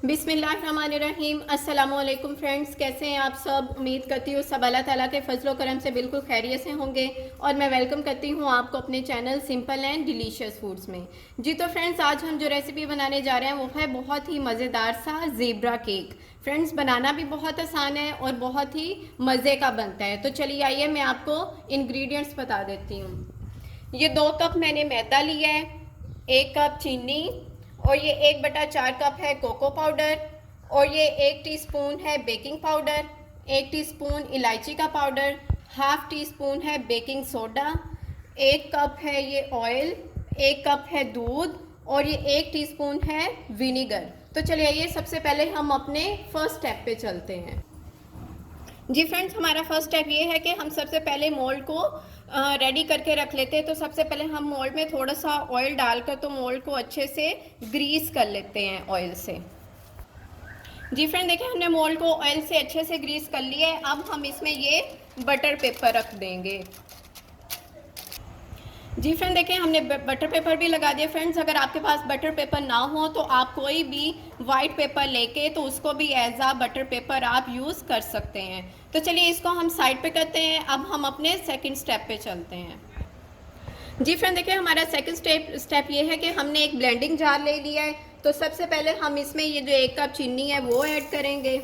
बिस्मिल्लाहिर्रहमानिर्रहीम। अस्सलामुअलैकुम फ्रेंड्स, कैसे हैं आप सब। उम्मीद करती हूँ सब अल्लाह ताला के फजलो करम से बिल्कुल खैरियत से होंगे और मैं वेलकम करती हूँ आपको अपने channel simple and delicious foods में। जी तो फ्रेंड्स, आज हम जो रेसिपी बनाने जा रहे हैं वो है बहुत ही मज़ेदार सा ज़ेब्रा केक। फ्रेंड्स, बनाना भी बहुत आसान है और बहुत ही मज़े का बनता है। तो चलिए आइए मैं आपको इंग्रेडिएंट्स बता देती हूँ। ये 2 कप मैंने मैदा लिया है, 1 कप चीनी और ये 1/4 कप है कोको पाउडर और ये 1 टीस्पून है बेकिंग पाउडर, 1 टीस्पून इलायची का पाउडर, हाफ टी स्पून है बेकिंग सोडा, 1 कप है ये ऑयल, 1 कप है दूध और ये 1 टीस्पून है विनीगर। तो चलिए ये सबसे पहले हम अपने फर्स्ट स्टेप पे चलते हैं। जी फ्रेंड्स, हमारा फर्स्ट स्टेप ये है कि हम सबसे पहले मोल्ड को रेडी करके रख लेते हैं। तो सबसे पहले हम मोल्ड में थोड़ा सा ऑयल डालकर तो मोल्ड को अच्छे से ग्रीस कर लेते हैं ऑयल से। जी फ्रेंड, देखिए हमने मोल्ड को ऑयल से अच्छे से ग्रीस कर लिया है। अब हम इसमें ये बटर पेपर रख देंगे। जी फ्रेंड, देखिए हमने बटर पेपर भी लगा दिया। फ्रेंड्स, अगर आपके पास बटर पेपर ना हो तो आप कोई भी वाइट पेपर लेके तो उसको भी एज आ बटर पेपर आप यूज़ कर सकते हैं। तो चलिए इसको हम साइड पे करते हैं। अब हम अपने सेकंड स्टेप पे चलते हैं। जी फ्रेंड, देखिए हमारा सेकंड स्टेप ये है कि हमने एक ब्लेंडिंग जार ले लिया है। तो सबसे पहले हम इसमें ये जो 1 कप चीनी है वो ऐड करेंगे।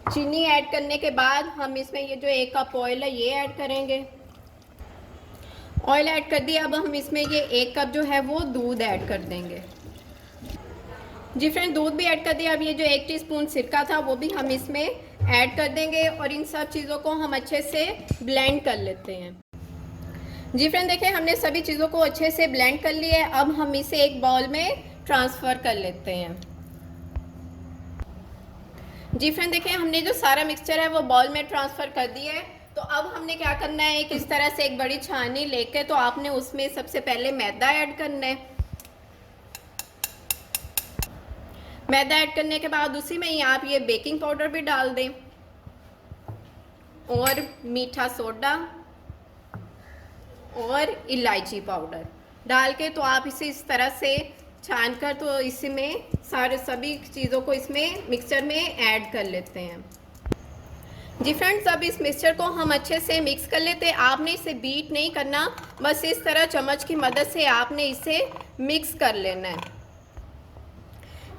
चीनी ऐड करने के बाद हम इसमें ये जो 1 कप ऑयल है ये ऐड करेंगे। ऑयल ऐड कर दिया। अब हम इसमें ये 1 कप जो है वो दूध ऐड कर देंगे। जी फ्रेंड, दूध भी ऐड कर दिया। अब ये जो 1 टीस्पून सिरका था वो भी हम इसमें ऐड कर देंगे और इन सब चीज़ों को हम अच्छे से ब्लेंड कर लेते हैं। जी फ्रेंड, देखिए हमने सभी चीज़ों को अच्छे से ब्लेंड कर लिया है। अब हम इसे एक बाउल में ट्रांसफ़र कर लेते हैं। जी फ्रेंड, देखिए हमने जो सारा मिक्सचर है वो बाउल में ट्रांसफ़र कर दिया है। तो अब हमने क्या करना है, एक इस तरह से एक बड़ी छाननी लेके तो आपने उसमें सबसे पहले मैदा ऐड करना है। मैदा ऐड करने के बाद उसी में ही आप ये बेकिंग पाउडर भी डाल दें और मीठा सोडा और इलायची पाउडर डाल के तो आप इसे इस तरह से छान कर तो इसमें सभी चीज़ों को इसमें मिक्सचर में ऐड कर लेते हैं। जी फ्रेंड्स, अब इस मिक्सचर को हम अच्छे से मिक्स कर लेते हैं। आपने इसे बीट नहीं करना, बस इस तरह चम्मच की मदद से आपने इसे मिक्स कर लेना है।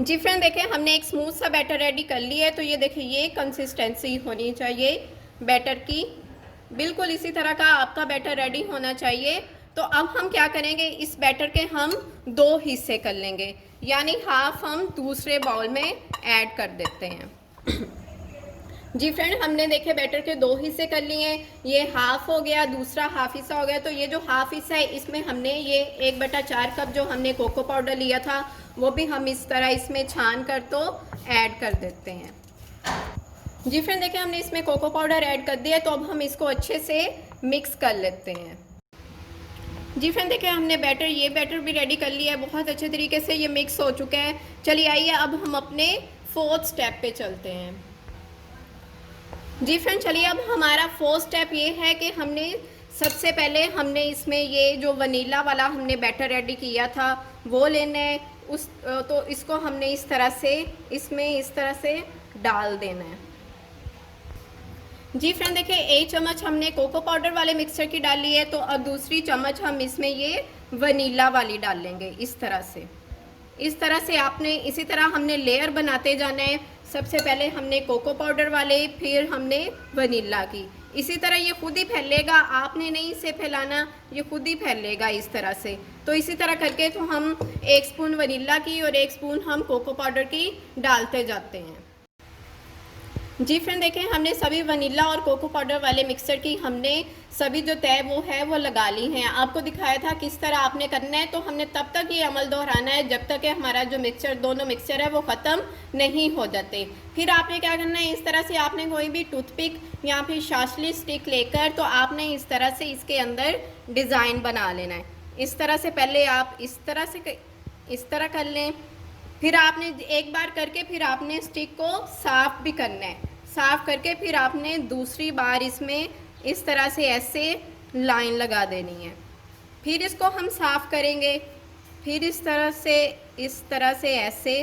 जी फ्रेंड, देखें हमने एक स्मूथ सा बैटर रेडी कर लिया है। तो ये देखिए ये कंसिस्टेंसी होनी चाहिए बैटर की, बिल्कुल इसी तरह का आपका बैटर रेडी होना चाहिए। तो अब हम क्या करेंगे, इस बैटर के हम 2 हिस्से कर लेंगे, यानी हाफ हम दूसरे बाउल में ऐड कर देते हैं। जी फ्रेंड, हमने देखे बैटर के 2 हिस्से कर लिए हैं। ये हाफ हो गया, दूसरा हाफ हिस्सा हो गया। तो ये जो हाफ हिस्सा है इसमें हमने ये 1/4 कप जो हमने कोको पाउडर लिया था वो भी हम इस तरह इसमें छान कर तो ऐड कर देते हैं। जी फ्रेंड, देखिए हमने इसमें कोको पाउडर ऐड कर दिया। तो अब हम इसको अच्छे से मिक्स कर लेते हैं। जी फ्रेंड, देखिए हमने ये बैटर भी रेडी कर लिया है। बहुत अच्छे तरीके से ये मिक्स हो चुका है। चलिए आइए अब हम अपने 4th स्टेप पे चलते हैं। जी फ्रेंड, चलिए अब हमारा 4th स्टेप ये है कि हमने सबसे पहले हमने इसमें ये जो वनीला वाला हमने बैटर रेडी किया था वो लेना है। तो इसको हमने इस तरह से इसमें इस तरह से डाल देना है। जी फ्रेंड, देखिए 1 चम्मच हमने कोको पाउडर वाले मिक्सचर की डाल ली है। तो अब दूसरी चम्मच हम इसमें ये वनीला वाली डाल लेंगे इस तरह से। इस तरह से आपने इसी तरह हमने लेयर बनाते जाना है। सबसे पहले हमने कोको पाउडर वाले, फिर हमने वनीला की। इसी तरह ये खुद ही फैलेगा, आपने नहीं इसे फैलाना, ये खुद ही फैलेगा इस तरह से। तो इसी तरह करके तो हम 1 स्पून वनीला की और 1 स्पून हम कोको पाउडर की डालते जाते हैं। जी फ्रेंड, देखें हमने सभी वनीला और कोको पाउडर वाले मिक्सचर की हमने सभी जो तय वो है वो लगा ली हैं। आपको दिखाया था किस तरह आपने करना है। तो हमने तब तक ये अमल दोहराना है जब तक कि हमारा जो दोनों मिक्सचर है वो ख़त्म नहीं हो जाते। फिर आपने क्या करना है, इस तरह से आपने कोई भी टूथपिक या फिर शाशली स्टिक लेकर तो आपने इस तरह से इसके अंदर डिज़ाइन बना लेना है। इस तरह से पहले आप इस तरह कर लें। फिर आपने एक बार करके फिर आपने स्टिक को साफ़ भी करना है। साफ़ करके फिर आपने दूसरी बार इसमें इस तरह से ऐसे लाइन लगा देनी है। फिर इसको हम साफ़ करेंगे। फिर इस तरह से ऐसे,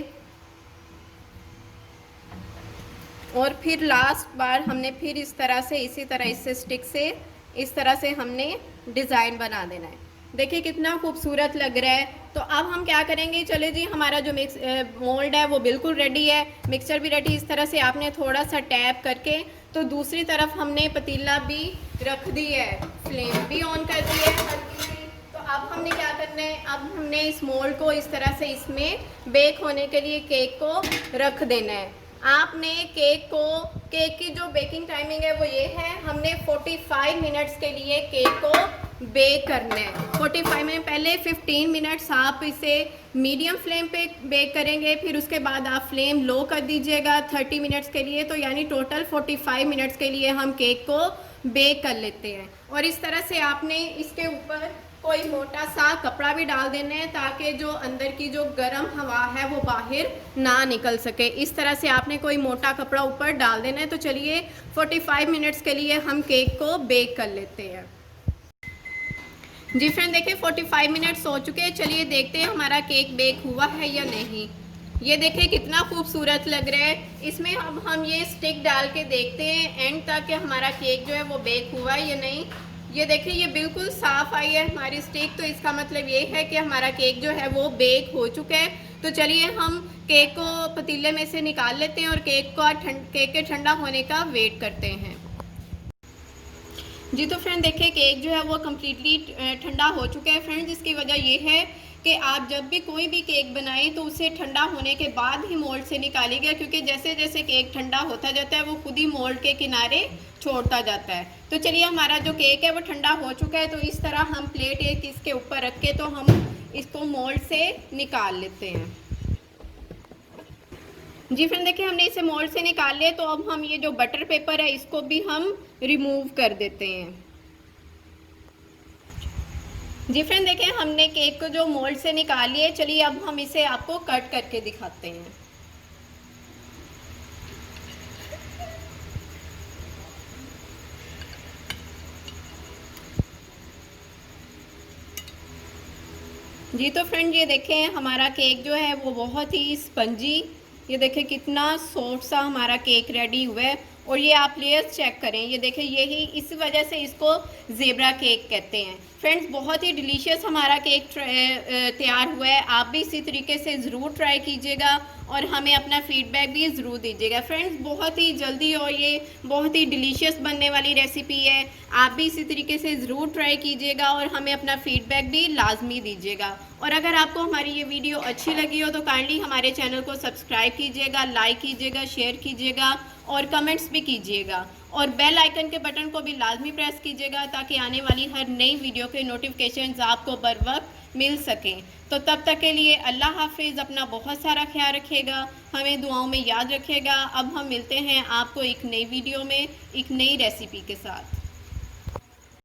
और फिर लास्ट बार हमने फिर इस तरह से इसी तरह इससे स्टिक से इस तरह से हमने डिज़ाइन बना देना है। देखिए कितना खूबसूरत लग रहा है। तो अब हम क्या करेंगे, चले जी, हमारा जो मोल्ड है वो बिल्कुल रेडी है, मिक्सचर भी रेडी। इस तरह से आपने थोड़ा सा टैप करके, तो दूसरी तरफ हमने पतीला भी रख दी है, फ्लेम भी ऑन कर दी है हल्की सी। तो अब हमने क्या करना है, अब हमने इस मोल्ड को इस तरह से इसमें बेक होने के लिए केक को रख देना है। आपने केक की जो बेकिंग टाइमिंग है वो ये है, हमने 45 मिनट्स के लिए केक को बेक करना है। 45 मिनट, पहले 15 मिनट्स आप इसे मीडियम फ्लेम पे बेक करेंगे, फिर उसके बाद आप फ्लेम लो कर दीजिएगा 30 मिनट्स के लिए। तो यानी टोटल 45 मिनट्स के लिए हम केक को बेक कर लेते हैं। और इस तरह से आपने इसके ऊपर कोई मोटा सा कपड़ा भी डाल देना है, ताकि जो अंदर की जो गर्म हवा है वो बाहर ना निकल सके। इस तरह से आपने कोई मोटा कपड़ा ऊपर डाल देना है। तो चलिए 45 मिनट्स के लिए हम केक को बेक कर लेते हैं। जी फ्रेंड, देखिए 45 मिनट्स हो चुके हैं। चलिए देखते हैं हमारा केक बेक हुआ है या नहीं। ये देखिए कितना खूबसूरत लग रहा है। इसमें अब हम ये स्टिक डाल के देखते हैं एंड तक कि हमारा केक जो है वो बेक हुआ है या नहीं। ये देखिए ये बिल्कुल साफ़ आई है हमारी स्टिक, तो इसका मतलब ये है कि हमारा केक जो है वो बेक हो चुका है। तो चलिए हम केक को पतीले में से निकाल लेते हैं और केक के ठंडा होने का वेट करते हैं। जी तो फ्रेंड देखिए केक जो है वो कम्प्लीटली ठंडा हो चुका है फ्रेंड। जिसकी वजह ये है कि आप जब भी कोई भी केक बनाएं तो उसे ठंडा होने के बाद ही मोल्ड से निकालिएगा, क्योंकि जैसे जैसे केक ठंडा होता जाता है वो खुद ही मोल्ड के किनारे छोड़ता जाता है। तो चलिए हमारा जो केक है वो ठंडा हो चुका है। तो इस तरह हम प्लेट एक इसके ऊपर रख के तो हम इसको मोल्ड से निकाल लेते हैं। जी फ्रेंड देखिए हमने इसे मोल्ड से निकाल लिया। तो अब हम ये जो बटर पेपर है इसको भी हम रिमूव कर देते हैं। जी फ्रेंड देखिए हमने केक को जो मोल्ड से निकाल लिया। चलिए अब हम इसे आपको कट करके दिखाते हैं। जी तो फ्रेंड ये देखें हमारा केक जो है वो बहुत ही स्पंजी, ये देखें कितना सॉफ्ट सा हमारा केक रेडी हुआ है। और ये आप लेयर्स चेक करें, ये देखें यही इस वजह से इसको ज़ेब्रा केक कहते हैं। फ्रेंड्स बहुत ही डिलीशियस हमारा केक तैयार हुआ है। आप भी इसी तरीके से ज़रूर ट्राई कीजिएगा और हमें अपना फीडबैक भी ज़रूर दीजिएगा। फ्रेंड्स बहुत ही जल्दी और ये बहुत ही डिलीशियस बनने वाली रेसिपी है। आप भी इसी तरीके से ज़रूर ट्राई कीजिएगा और हमें अपना फीडबैक भी लाजमी दीजिएगा। और अगर आपको हमारी ये वीडियो अच्छी लगी हो तो काइंडली हमारे चैनल को सब्सक्राइब कीजिएगा, लाइक कीजिएगा, शेयर कीजिएगा और कमेंट्स भी कीजिएगा। और बेल आइकन के बटन को भी लाजमी प्रेस कीजिएगा ताकि आने वाली हर नई वीडियो के नोटिफिकेशंस आपको बर वक्त मिल सकें। तो तब तक के लिए अल्लाह हाफिज़, अपना बहुत सारा ख्याल रखिएगा, हमें दुआओं में याद रखिएगा। अब हम मिलते हैं आपको एक नई वीडियो में एक नई रेसिपी के साथ।